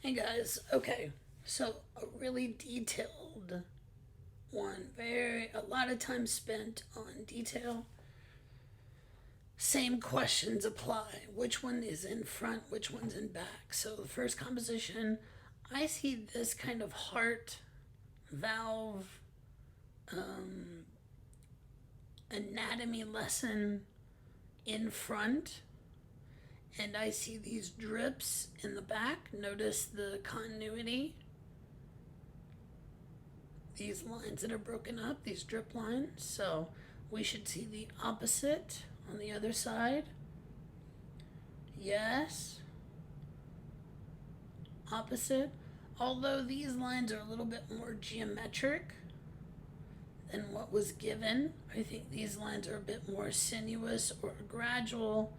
Hey guys, okay, so a really detailed one, a lot of time spent on detail. Same questions apply. Which one is in front, which one's in back? So the first composition, I see this kind of heart, valve, anatomy lesson in front, and I see these drips in the back. Notice the continuity, these lines that are broken up, these drip lines. So we should see the opposite on the other side. Yes. Opposite. Although these lines are a little bit more geometric than what was given, I think these lines are a bit more sinuous or gradual,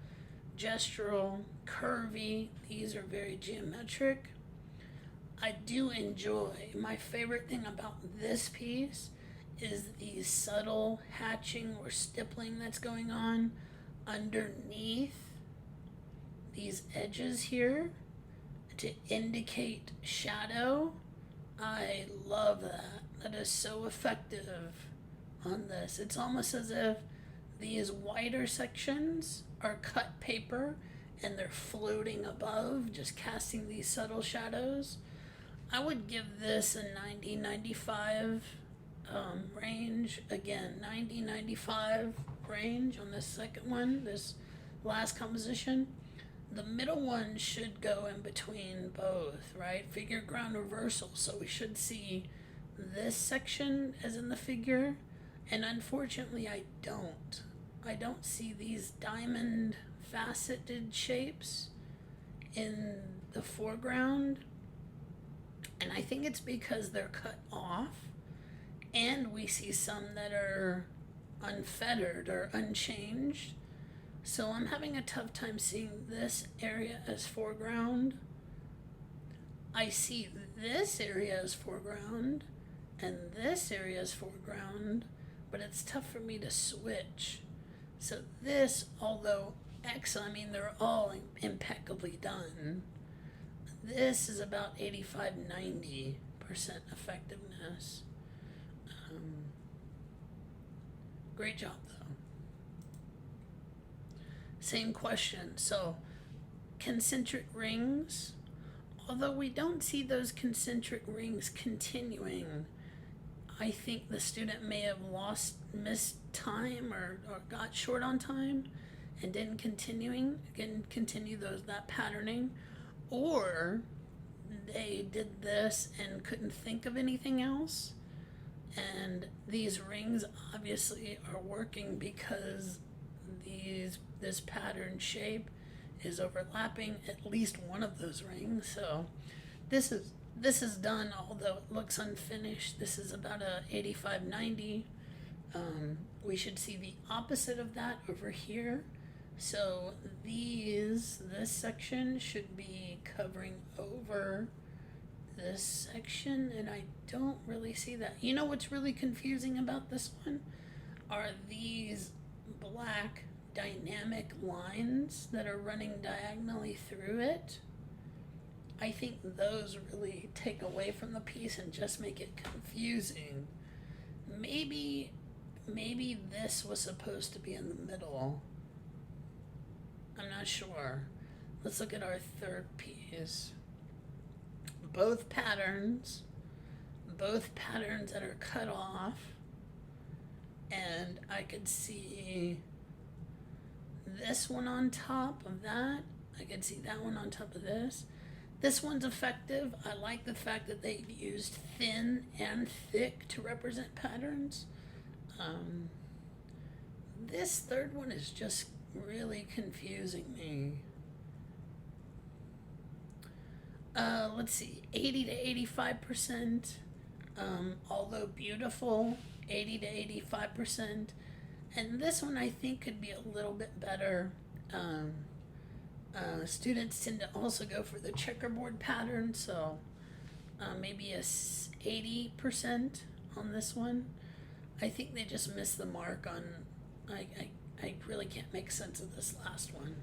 gestural, curvy. These are very geometric. I do enjoy, my favorite thing about this piece is the subtle hatching or stippling that's going on underneath these edges here to indicate shadow. I love that. That is so effective on this. It's almost as if these wider sections are cut paper and they're floating above, just casting these subtle shadows. I would give this a 90-95 range. Again, 90-95 range on this second one, this last composition. The middle one should go in between both, right? Figure ground reversal. So we should see this section as in the figure. And unfortunately, I don't. I don't see these diamond faceted shapes in the foreground. And I think it's because they're cut off. And we see some that are unfettered or unchanged. So I'm having a tough time seeing this area as foreground. I see this area as foreground and this area as foreground, but it's tough for me to switch. So this, although excellent, I mean, they're all impeccably done. This is about 85-90% effectiveness. Great job, though. Same question. So, concentric rings, although we don't see those concentric rings continuing, I think the student may have missed time or got short on time and didn't continue that patterning, or they did this and couldn't think of anything else. And these rings obviously are working because this pattern shape is overlapping at least one of those rings. So this is done, although it looks unfinished. This is about a 85-90. We should see the opposite of that over here. So this section should be covering over this section, and I don't really see that. You know what's really confusing about this one are these black dynamic lines that are running diagonally through it. I think those really take away from the piece and just make it confusing. Maybe this was supposed to be in the middle. I'm not sure. Let's look at our third piece. Both patterns that are cut off, and I could see this one on top of that. I could see that one on top of this. This one's effective. I like the fact that they've used thin and thick to represent patterns. This third one is just really confusing me. Let's see, 80-85%, although beautiful, 80-85%. And this one I think could be a little bit better. Students tend to also go for the checkerboard pattern, so maybe a 80% on this one. I think they just missed the mark on, I really can't make sense of this last one.